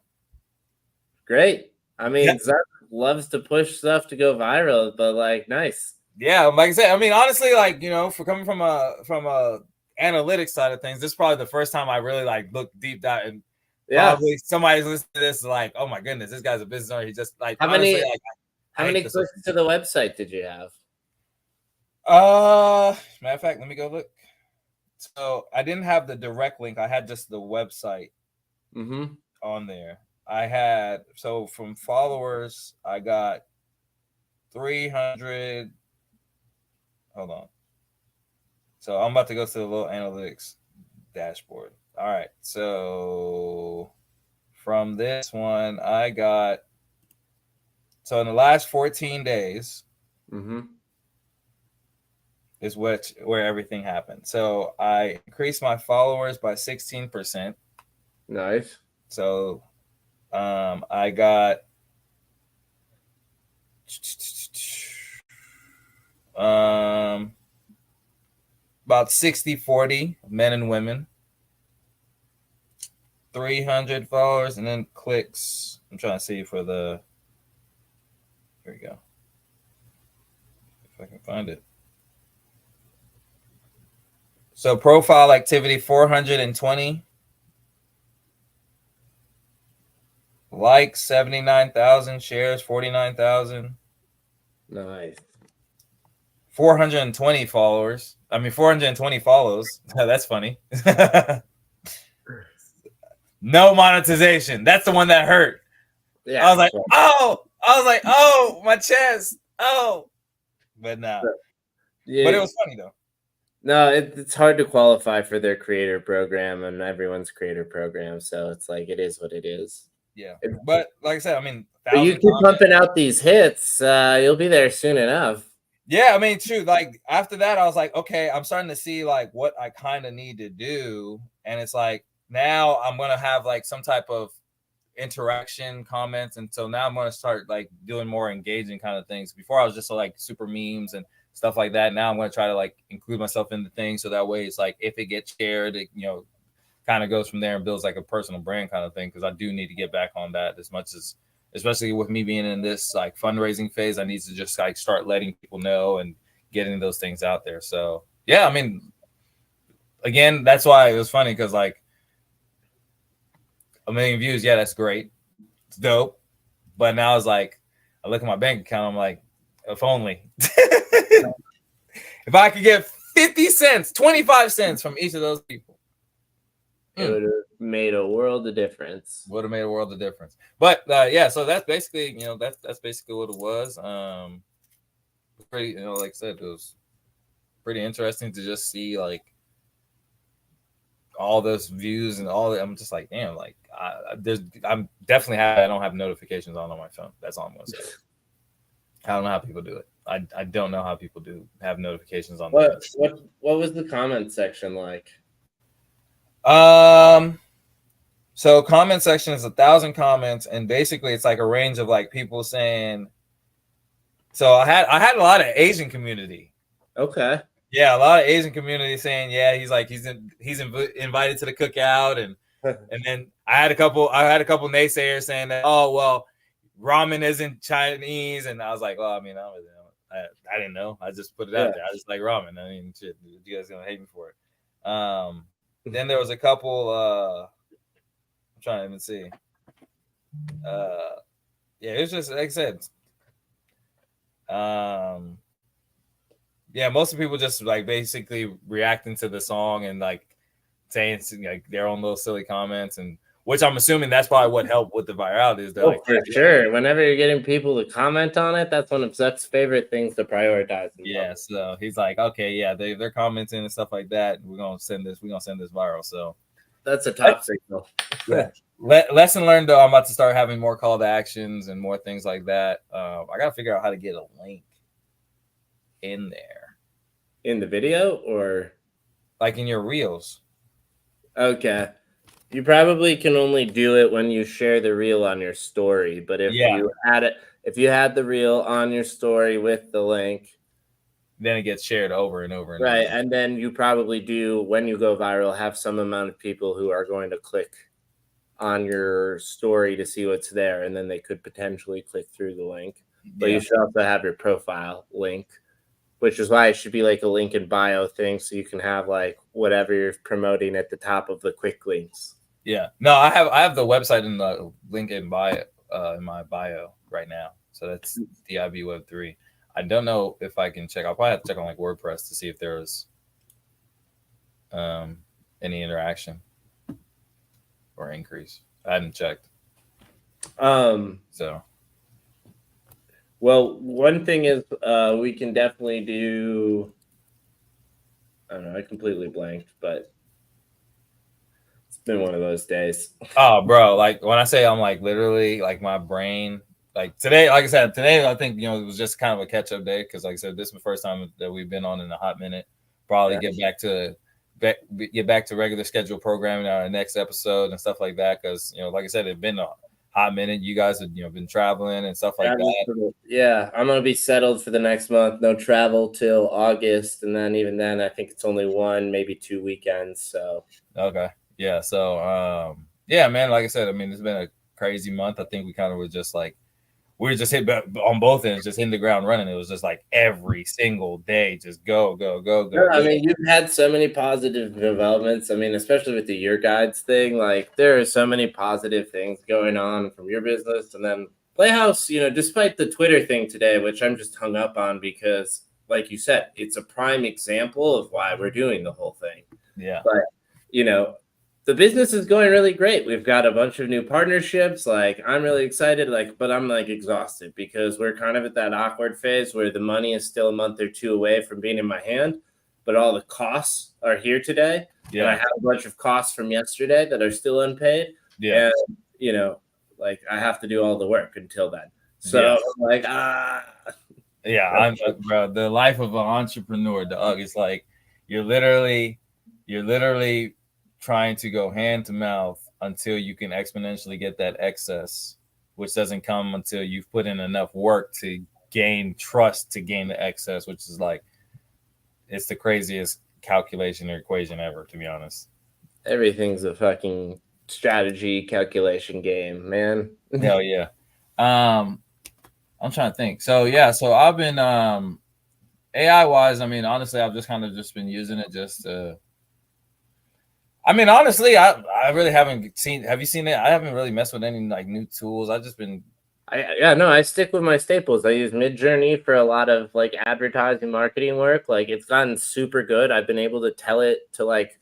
Great. I mean, Zuck loves to push stuff to go viral, but like, nice. Yeah, like I said, I mean, honestly, like, you know, for coming from a analytics side of things, this is probably the first time I really like looked deep dive, and probably somebody's listening to this like, oh my goodness, this guy's a business owner. He just like how many clicks to the website did you have? Matter of fact, let me go look. So I didn't have the direct link. I had just the website on there. I had, so from followers, I got 300. Hold on. So I'm about to go to the little analytics dashboard. All right. So from this one, I got, so in the last 14 days, is where everything happened. So I increased my followers by 16%. Nice. So I got about 60-40 men and women, 300 followers, and then clicks. I'm trying to see for the, here we go, if I can find it. So profile activity 420, likes 79,000, shares 49,000. Nice. 420 followers. I mean 420 follows. That's funny. No monetization. That's the one that hurt. Yeah. I was like, oh, my chest. Oh. But nah. Yeah. But it was funny though. No, it's hard to qualify for their creator program and everyone's creator program. So it's like, it is what it is. Yeah. But like I said, I mean, but you keep pumping out these hits, you'll be there soon enough. Yeah, I mean, true. Like after that, I was like, okay, I'm starting to see like what I kind of need to do. And it's like, now I'm going to have like some type of interaction comments. And so now I'm going to start like doing more engaging kind of things. Before I was just like super memes and stuff like that. Now I'm going to try to like include myself in the thing. So that way it's like, if it gets shared, it, you know, kind of goes from there and builds like a personal brand kind of thing. Cause I do need to get back on that as much as, especially with me being in this like fundraising phase, I need to just like start letting people know and getting those things out there. So yeah, I mean, again, that's why it was funny. Cause like 1 million views. Yeah, that's great. It's dope. But now it's like, I look at my bank account. I'm like, if only. If I could get 50 cents, 25 cents from each of those people, it would have made a world of difference. Would have made a world of difference. But yeah, so that's basically, you know, that's basically what it was. Pretty, you know, like I said, it was pretty interesting to just see like all those views and all that. I'm just like, damn, like I'm definitely happy I don't have notifications on my phone. That's all I'm gonna say. I don't know how people do it. I don't know how people have notifications on. What was the comment section like? So comment section is 1,000 comments, and basically it's like a range of like people saying. So I had a lot of Asian community. Okay. Yeah, a lot of Asian community saying, yeah, he's invited to the cookout, and and then I had a couple naysayers saying that, oh well, ramen isn't Chinese, and I was like, well, I mean, I didn't know. I just put it out there. I just like ramen. I mean, shit, you guys gonna hate me for it. Then there was a couple. I'm trying to even see. Yeah, it was just like I said. Yeah, most of the people just like basically reacting to the song and like saying like their own little silly comments, and which I'm assuming that's probably what helped with the virality. Is like, for sure. Whenever you're getting people to comment on it, that's one of Zuck's favorite things to prioritize. Yeah, so he's like, okay, yeah, they're commenting and stuff like that. We're gonna send this viral. So that's a top signal. Yeah. Lesson learned though. I'm about to start having more call to actions and more things like that. I gotta figure out how to get a link in there. In the video or like in your reels? okay. You probably can only do it when you share the reel on your story, but Yeah. if you had the reel on your story with the link, Then it gets shared over and over and right, over. and then you probably do when you go viral have some amount of people who are going to click on your story to see what's there, and then they could potentially click through the link. But Yeah. you should also have your profile link, which is why it should be like a link in bio thing, so you can have like whatever you're promoting at the top of the quick links. Yeah. No, I have the website in the link in bio in my bio right now. So that's DIB Web3. I don't know if I can check. I'll probably have to check on like WordPress to see if there was any interaction or increase. I hadn't checked. So well, one thing is we can definitely do. I don't know. I completely blanked, but it's been one of those days. oh, bro, like when I say I'm like literally like my brain, like today, like I said, today I think it was just kind of a catch up day because like I said, this is the first time that we've been on in a hot minute. Probably get back to regular schedule programming on our next episode and stuff like that because like I said, it's been a hot minute. You guys have been traveling and stuff like that. Yeah, I'm gonna be settled for the next month. No travel till August, and then even then, I think it's only one, maybe 2 weekends. So okay, yeah. So yeah, man. Like I said, I mean, it's been a crazy month. I think we kind of were just like we were just hit on both ends, just hitting the ground running. It was just like every single day, just go. I mean, you've had so many positive developments. I mean, especially with the year guides thing, like there are so many positive things going on from your business. And then Playhouse, despite the Twitter thing today, which I'm just hung up on because, like you said, it's a prime example of why we're doing the whole thing. Yeah. But, the business is going really great. We've got a bunch of new partnerships. Like I'm really excited, but I'm like exhausted because we're kind of at that awkward phase where the money is still a month or two away from being in my hand, but all the costs are here today. Yeah. And I have a bunch of costs from yesterday that are still unpaid. Yeah. And, like I have to do all the work until then. So like, yeah, I'm bro, the life of an entrepreneur, dog. It's like you're literally trying to go hand to mouth until you can exponentially get that excess, which doesn't come until you've put in enough work to gain trust to gain the excess, which is like it's the craziest calculation or equation ever, to be honest. Everything's a fucking strategy calculation game, man. Hell yeah. I'm trying to think. So yeah, so I've been AI wise, I mean, honestly, I've just been using it just to I mean, honestly, I really haven't seen. Have you seen it? I haven't really messed with any like new tools. I just been. I stick with my staples. I use Midjourney for a lot of like advertising marketing work. Like it's gotten super good. I've been able to tell it to like.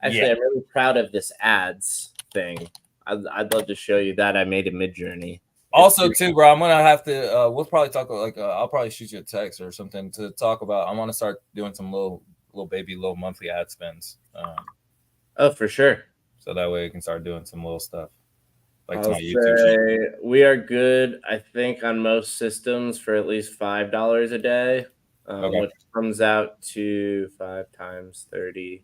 Actually, I'm really proud of this ads thing. I'd love to show you that I made a Midjourney. Also, too, bro, I'm gonna have to. We'll probably talk like I'll probably shoot you a text or something to talk about. I want to start doing some little monthly ad spends. Oh, for sure. So that way we can start doing some little stuff. Like I'll say we are good, I think, on most systems for at least $5 a day, which comes out to 5 times 30.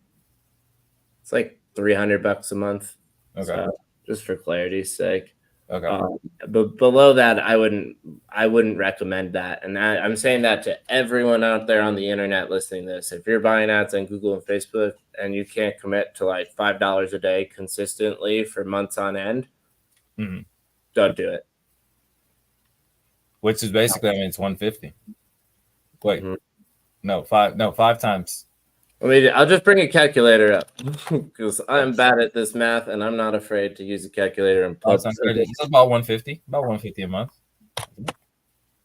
It's like $300 a month. Okay. So, just for clarity's sake. Okay. But below that, I wouldn't recommend that. And I'm saying that to everyone out there on the internet listening to this. If you're buying ads on Google and Facebook and you can't commit to like $5 a day consistently for months on end, don't do it. Which is basically, I mean, it's 150. Wait, no, 5 times. I'll just bring a calculator up because I'm bad at this math and I'm not afraid to use a calculator. And it's about 150, a month.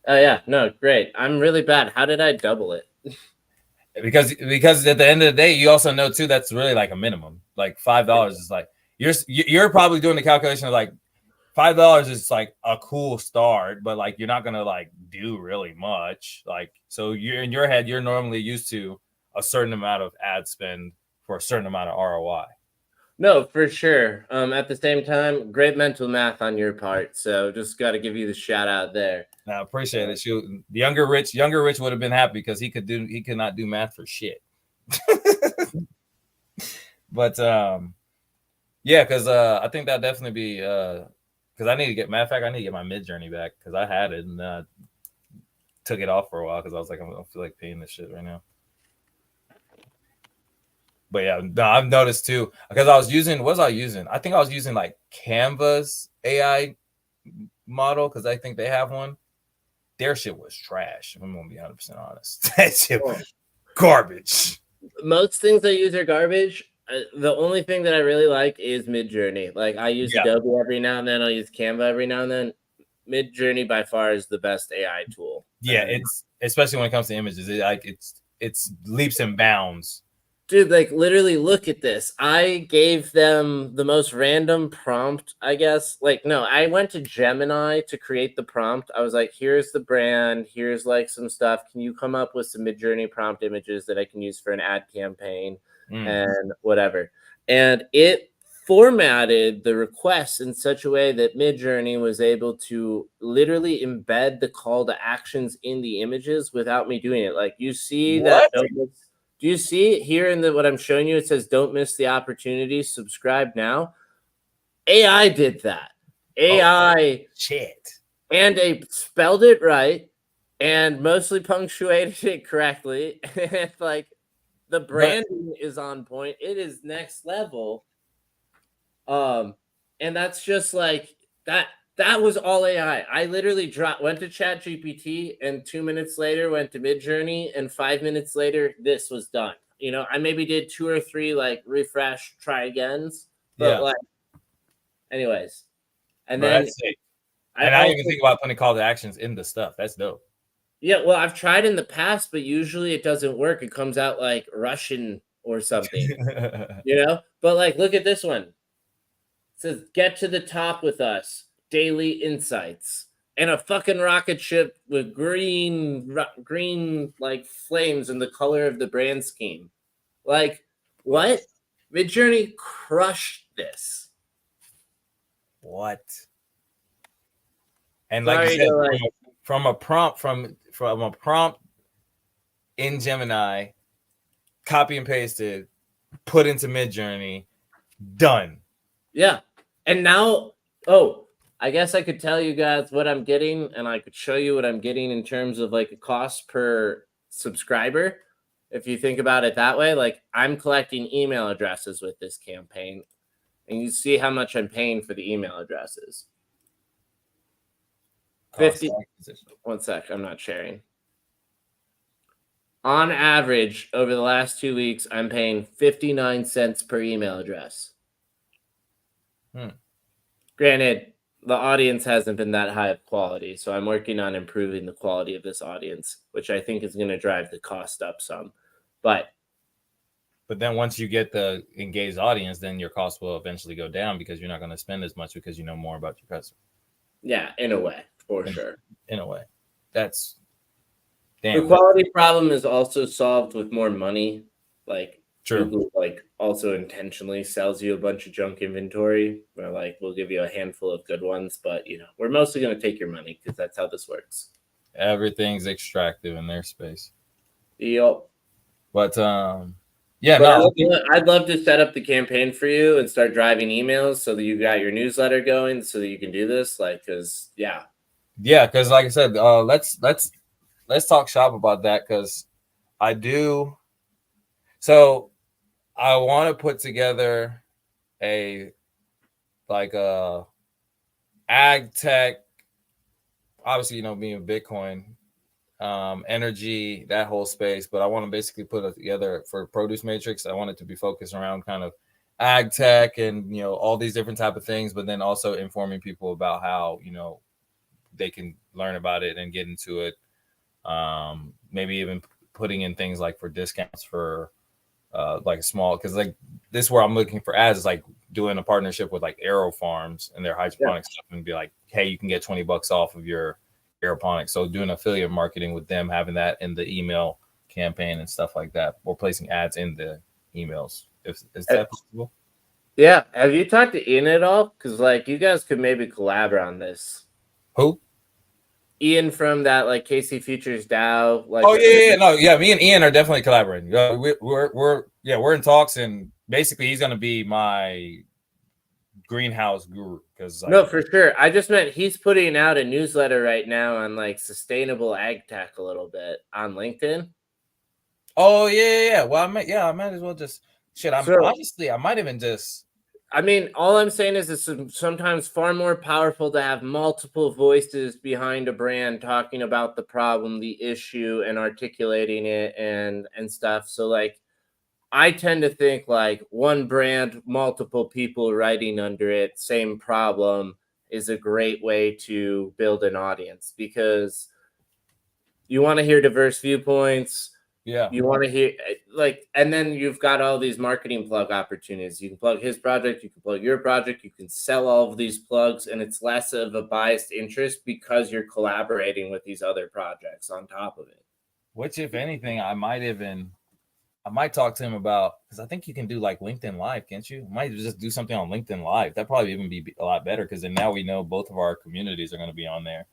Oh yeah, no, great. I'm really bad. How did I double it? Because at the end of the day, you also know too that's really like a minimum. Like $5 is like you're probably doing the calculation of like $5 is like a cool start, but like you're not gonna like do really much. Like so you're in your head, you're normally used to a certain amount of ad spend for a certain amount of ROI. No, for sure. At the same time, great mental math on your part. So just got to give you the shout out there. I appreciate it. Shoot, the younger Rich would have been happy because he could not do math for shit. But yeah, because I think that definitely be because I need to get, matter of fact, I need to get my mid journey back because I had it and took it off for a while because I was like, I don't feel like paying this shit right now. But yeah, no, I've noticed too because I was using, what was I using? I think I was using like Canva's AI model because I think they have one. Their shit was trash. I'm gonna be 100% honest. That shit was garbage. Most things I use are garbage. The only thing that I really like is Midjourney. Like I use Adobe every now and then. I'll use Canva every now and then. Midjourney by far is the best AI tool. Yeah, it's especially when it comes to images. It's leaps and bounds. Dude, like literally look at this. I gave them the most random prompt, I guess. Like, no, I went to Gemini to create the prompt. I was like, here's the brand, here's like some stuff. Can you come up with some Midjourney prompt images that I can use for an ad campaign and whatever? And it formatted the request in such a way that Midjourney was able to literally embed the call to actions in the images without me doing it. Like you see that. Do you see here in what I'm showing you? It says, don't miss the opportunity. Subscribe now. AI did that. AI shit. And they spelled it right and mostly punctuated it correctly. And like the branding is on point. It is next level. And that's just like that. That was all AI. I literally went to ChatGPT and 2 minutes later went to Midjourney and 5 minutes later this was done. You know, I maybe did 2 or 3 like refresh, try agains, but like, anyways. And then I even think about putting call to actions in the stuff. That's dope. Yeah, well, I've tried in the past, but usually it doesn't work. It comes out like Russian or something, you know. But like, look at this one. It says, "Get to the top with us." Daily insights and a fucking rocket ship with green like flames in the color of the brand scheme. Like what? Midjourney crushed this. What? And like you said, from a prompt in Gemini, copy and pasted, put into Midjourney, done. Yeah, and now, I guess I could tell you guys what I'm getting, and I could show you what I'm getting in terms of like a cost per subscriber. If you think about it that way, like I'm collecting email addresses with this campaign, and you see how much I'm paying for the email addresses. 50. 1 sec, I'm not sharing. On average, over the last 2 weeks, I'm paying 59 cents per email address. Granted, the audience hasn't been that high of quality, so I'm working on improving the quality of this audience, which I think is going to drive the cost up some. But then once you get the engaged audience, then your cost will eventually go down because you're not going to spend as much because you know more about your customer. Yeah, in a way, for sure. In a way. That's damn. The quality problem is also solved with more money. Like, true. Google like also intentionally sells you a bunch of junk inventory where like we'll give you a handful of good ones, but you know, we're mostly going to take your money because that's how this works. Everything's extractive in their space. Yep. But I'd love to set up the campaign for you and start driving emails so that you got your newsletter going so that you can do this. Like, because because like I said, let's talk shop about that because I do. So I want to put together a ag tech, obviously, you know, being Bitcoin, energy, that whole space. But I want to basically put it together for Produce Matrix. I want it to be focused around kind of ag tech and, you know, all these different type of things, but then also informing people about how, you know, they can learn about it and get into it. Maybe even putting in things like for discounts for like small, because like this is where I'm looking for ads is like doing a partnership with like Aero Farms and their hydroponic stuff and be like, hey, you can get $20 off of your aeroponics. So doing affiliate marketing with them, having that in the email campaign and stuff like that, or placing ads in the emails. Is that possible? Yeah. Have you talked to Ian at all? Because like you guys could maybe collab on this. Who? Ian from that like KC Futures DAO. Like, Oh yeah, no, yeah. Me and Ian are definitely collaborating. We're in talks, and basically he's gonna be my greenhouse guru because no, for sure. I just meant he's putting out a newsletter right now on like sustainable ag tech a little bit on LinkedIn. Oh yeah. Well, I might as well just shit. So I might even just. I mean, all I'm saying is it's sometimes far more powerful to have multiple voices behind a brand talking about the problem, the issue, and articulating it and stuff. So like I tend to think like one brand, multiple people writing under it, same problem is a great way to build an audience because you want to hear diverse viewpoints. Yeah. You want to hear like, and then you've got all these marketing plug opportunities. You can plug his project, you can plug your project, you can sell all of these plugs, and it's less of a biased interest because you're collaborating with these other projects on top of it. Which, if anything, I might talk to him about, because I think you can do like LinkedIn Live, can't you? I might just do something on LinkedIn Live. That probably even be a lot better because then now we know both of our communities are going to be on there.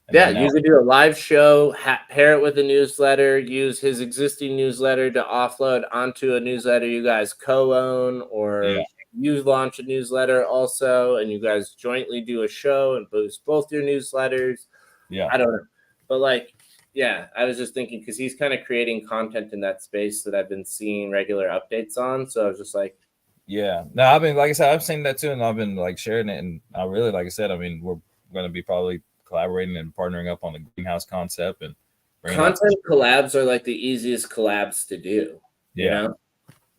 And yeah, you could do a live show, pair it with a newsletter, use his existing newsletter to offload onto a newsletter you guys co-own, or you launch a newsletter also, and you guys jointly do a show and boost both your newsletters. Yeah. I don't know. But like, yeah, I was just thinking because he's kind of creating content in that space that I've been seeing regular updates on. So I was just like, yeah. No, I've been, like I said, I've seen that too, and I've been like sharing it. And I really, like I said, I mean, we're going to be probably collaborating and partnering up on the greenhouse concept and content collabs are like the easiest collabs to do. Yeah, you know?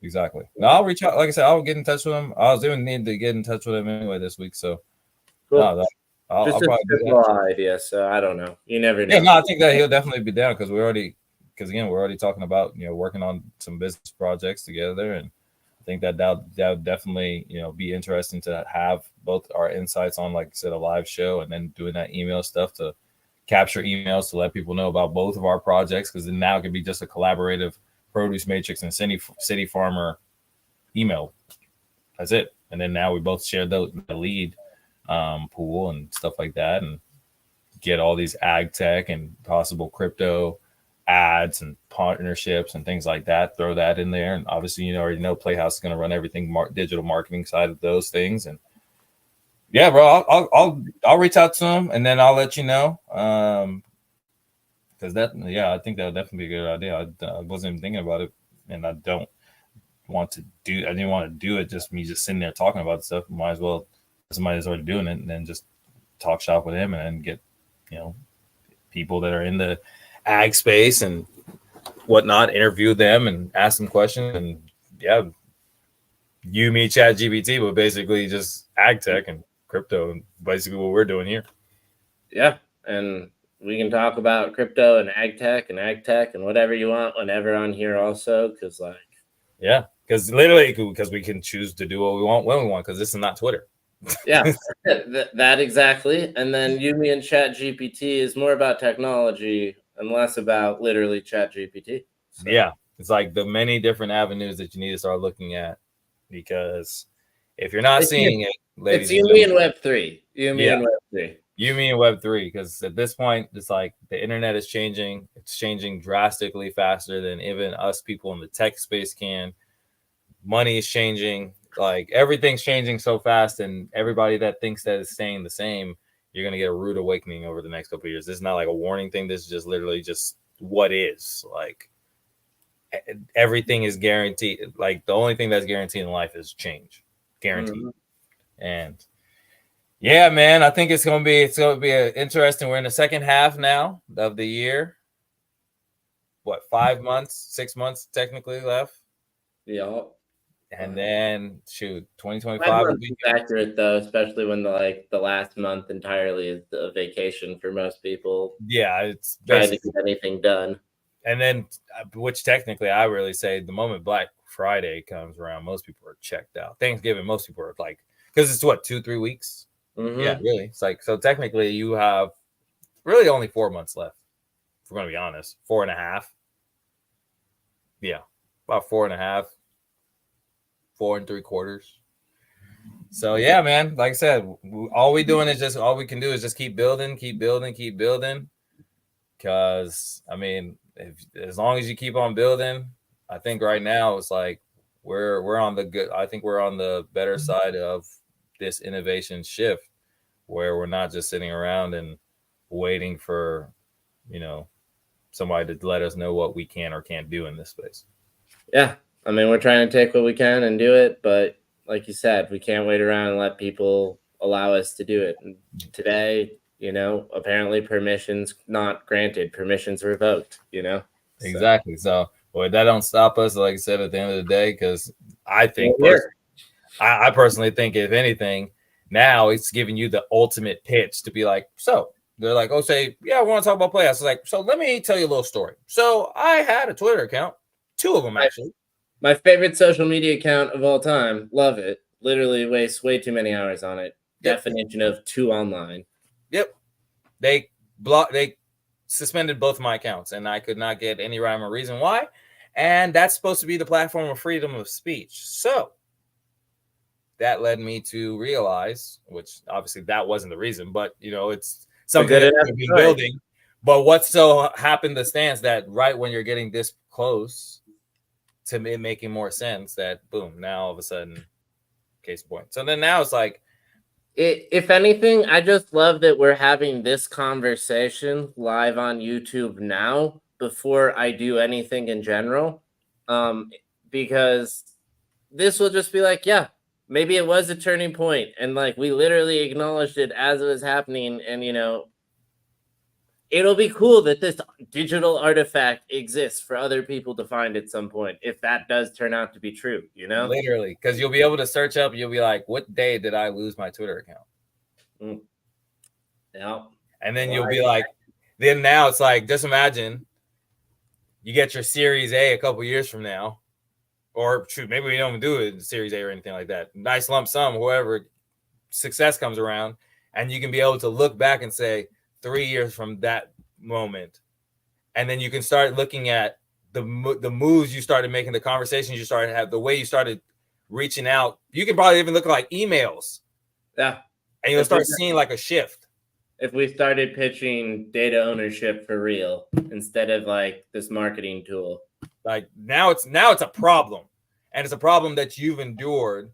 Exactly. No, I'll reach out. Like I said, I'll get in touch with him. I was even need to get in touch with him anyway this week. So, cool. I'll just probably a simple idea. So I don't know. You never know. Yeah, no, I think that he'll definitely be down because again, we're already talking about working on some business projects together, and I think that would definitely be interesting to have both our insights on, like I said, a live show, and then doing that email stuff to capture emails to let people know about both of our projects, because then now it could be just a collaborative produce matrix and city farmer email. That's it. And then now we both share the lead pool and stuff like that, and get all these ag tech and possible crypto ads and partnerships and things like that. Throw that in there, and obviously already know Playhouse is going to run everything digital marketing side of those things. And yeah, bro, I'll reach out to him and then I'll let you know. Because I think that would definitely be a good idea. I wasn't even thinking about it, and I didn't want to do it just me just sitting there talking about stuff. Might as well, somebody's already doing it, and then just talk shop with him and then get people that are in the ag space and whatnot, interview them and ask them questions. And me ChatGPT, but basically just ag tech and crypto, and basically what we're doing here. Yeah, and we can talk about crypto and ag tech and whatever you want whenever on here also, because because we can choose to do what we want when we want, because this is not Twitter. Yeah, that exactly. And then me and ChatGPT is more about technology and less about literally ChatGPT. So. Yeah, it's like the many different avenues that you need to start looking at, because if you're not seeing it, ladies, it's me and Web3. Me and Web3. Me and Web3, because at this point, it's like the internet is changing. It's changing drastically faster than even us people in the tech space can. Money is changing. Like everything's changing so fast, and everybody that thinks that is staying the same, you're going to get a rude awakening over the next couple of years. This is not like a warning thing. This is just literally just what is. Like everything is guaranteed. Like the only thing that's guaranteed in life is change. Guaranteed. Mm-hmm. And yeah, man, I think it's going to be interesting. We're in the second half now of the year. What, 5 months, 6 months technically left? Yeah. And then 2025 will be accurate though, especially when the last month entirely is a vacation for most people. Yeah, it's trying to get anything done. And then, which technically I really say the moment Black Friday comes around, most people are checked out. Thanksgiving, most people are like, because it's what, 2-3 weeks? Mm-hmm. Yeah, really. It's like, so technically you have really only 4 months left. If we're going to be honest, 4.5. Yeah, about 4.5. 4 3/4. So yeah, man. Like I said, all we can do is just keep building, keep building, keep building. Because I mean, as long as you keep on building, I think right now it's like we're on the good. I think we're on the better side of this innovation shift, where we're not just sitting around and waiting for, somebody to let us know what we can or can't do in this space. Yeah. I mean, we're trying to take what we can and do it, but like you said, we can't wait around and let people allow us to do it. And today, apparently permissions not granted, permissions revoked, Exactly. So, well, that don't stop us, like I said, at the end of the day, because I think I personally think, if anything, now it's giving you the ultimate pitch to be like, so they're like, oh, say, yeah, we want to talk about playoffs. It's like, so let me tell you a little story. So I had a Twitter account, 2 of them actually. My favorite social media account of all time. Love it. Literally waste way too many hours on it. Yep. Definition of too online. Yep. They suspended both of my accounts, and I could not get any rhyme or reason why. And that's supposed to be the platform of freedom of speech. So that led me to realize, which obviously that wasn't the reason, but it's something that we've been building. But what so happened to stance that right when you're getting this close to it making more sense, that boom, now all of a sudden, case point. So then now it's like, if anything, I just love that we're having this conversation live on YouTube now before I do anything in general, because this will just be like, yeah, maybe it was a turning point, and like we literally acknowledged it as it was happening, and it'll be cool that this digital artifact exists for other people to find at some point, if that does turn out to be true, Literally, because you'll be able to search up, you'll be like, what day did I lose my Twitter account? Yeah. And then you'll be like, then now it's like, just imagine you get your Series A couple years from now, or shoot, maybe we don't do it in Series A or anything like that. Nice lump sum, whoever success comes around, and you can be able to look back and say 3 years from that moment, and then you can start looking at the moves you started making, the conversations you started to have, the way you started reaching out. You can probably even look at like emails. Yeah. And you'll start seeing like a shift. If we started pitching data ownership for real instead of like this marketing tool. Like now it's a problem. And it's a problem that you've endured,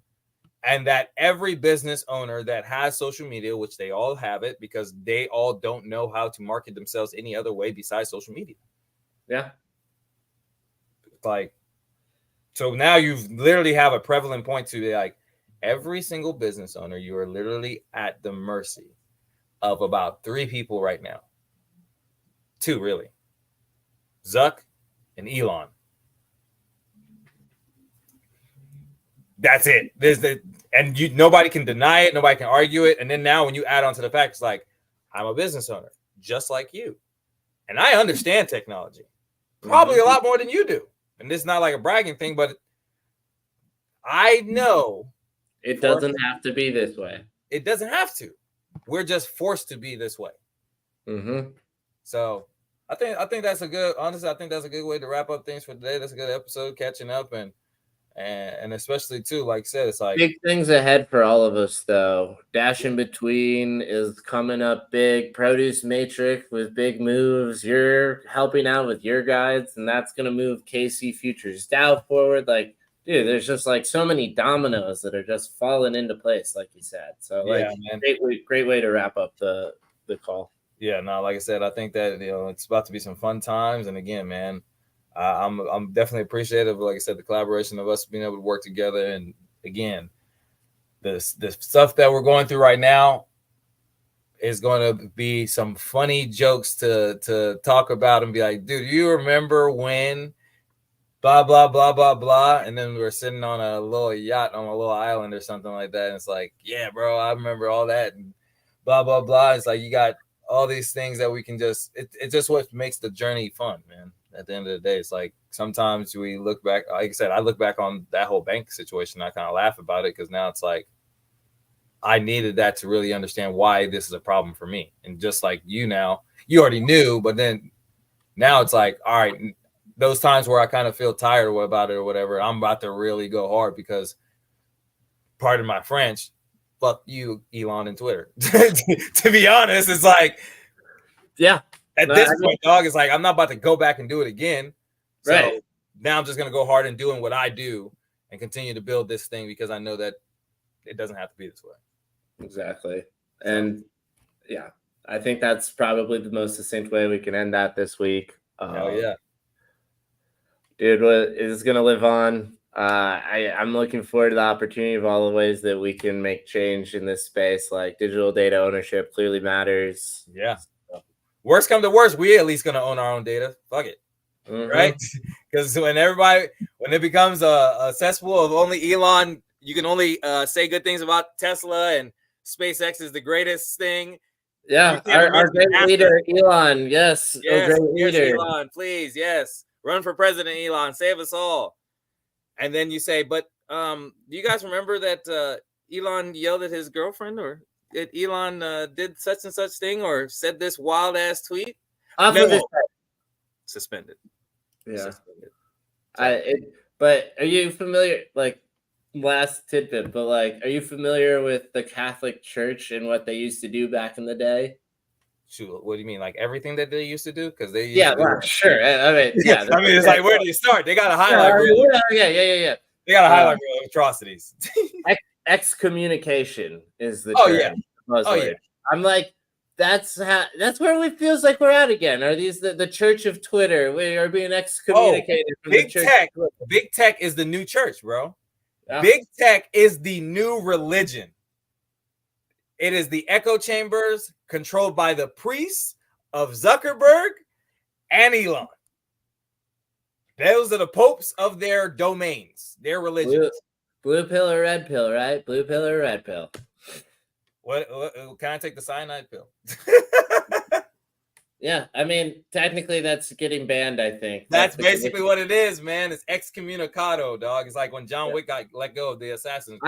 and that every business owner that has social media, which they all have it, because they all don't know how to market themselves any other way besides social media. Yeah. Like, so now you've literally have a prevalent point to be like, every single business owner, you are literally at the mercy of about 3 people right now. 2, really. Zuck and Elon. That's it. Nobody can deny it. Nobody can argue it. And then now when you add on to the fact, it's like, I'm a business owner, just like you. And I understand technology. Probably a lot more than you do. And this is not like a bragging thing, but I know it doesn't have to be this way. It doesn't have to. We're just forced to be this way. So I think that's a good, honestly, I think that's a good way to wrap up things for today. That's a good episode, catching up, and especially too, like I said, it's like big things ahead for all of us though. Dash in Between is coming up big. Produce Matrix with big moves. You're helping out with your guides, and that's gonna move KC Futures Dow forward. Like, dude, there's just like so many dominoes that are just falling into place, like you said. So like, great way to wrap up the call. Yeah, no, like I said, I think that it's about to be some fun times, and again, man, I'm definitely appreciative of, like I said, the collaboration of us being able to work together. And again, the stuff that we're going through right now is going to be some funny jokes to talk about and be like, dude, do you remember when blah, blah, blah, blah, blah? And then we're sitting on a little yacht on a little island or something like that. And it's like, yeah, bro, I remember all that and blah, blah, blah. It's like, you got all these things that we can just, it's just what makes the journey fun, man. At the end of the day, it's like sometimes we look back, like I said, I look back on that whole bank situation. I kind of laugh about it because now it's like, I needed that to really understand why this is a problem for me. And just like you now, you already knew, but then now it's like, all right, those times where I kind of feel tired about it or whatever, I'm about to really go hard because, pardon my French, fuck you, Elon and Twitter. To be honest, it's like, yeah. At this point, dog, it's like I'm not about to go back and do it again. So right. Now I'm just gonna go hard and doing what I do and continue to build this thing because I know that it doesn't have to be this way. Exactly. And yeah, I think that's probably the most succinct way we can end that this week. Hell yeah. Dude, what is gonna live on? I'm looking forward to the opportunity of all the ways that we can make change in this space. Like digital data ownership clearly matters. Yeah. Worst come to worst, we at least gonna own our own data. Fuck it, right? Because when it becomes a cesspool of only Elon, you can only say good things about Tesla and SpaceX is the greatest thing. Yeah, our great leader, Elon. Yes, yes, great leader. Elon, please, yes, run for president, Elon, save us all. And then you say, but do you guys remember that Elon yelled at his girlfriend, or that Elon did such and such thing, or said this wild ass tweet? Suspended. Yeah. Suspended. But are you familiar? Like, last tidbit, but like, are you familiar with the Catholic Church and what they used to do back in the day? Shoot, what do you mean? Like everything that they used to do? Because they sure. I mean, yeah. I mean, it's like, where do you start? They got a highlight reel. Yeah. They got a highlight reel of atrocities. Excommunication is the term. Yeah. I'm like, that's where it feels like we're at again. Are these the Church of Twitter? We are being excommunicated from big the Church tech. Big tech is the new church, bro. Yeah. Big tech is the new religion. It is the echo chambers controlled by the priests of Zuckerberg and Elon. Those are the popes of their domains, their religions. Blue pill or red pill, right? Blue pill or red pill. What can I take the cyanide pill? Yeah, I mean, technically that's getting banned, I think. That's basically what it is, man. It's excommunicado, dog. It's like when John Wick got let go of the assassins.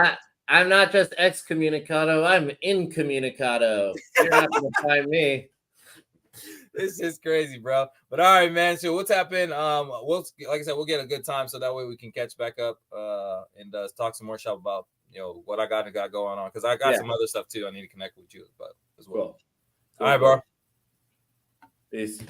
I'm not just excommunicado, I'm incommunicado. You're not going to find me. This is crazy, bro. But all right, man. So we'll tap in. We'll, like I said, we'll get a good time so that way we can catch back up and talk some more shop about what I got going on, because I got some other stuff too. I need to connect with you about as well. Cool. All right, bro. Peace.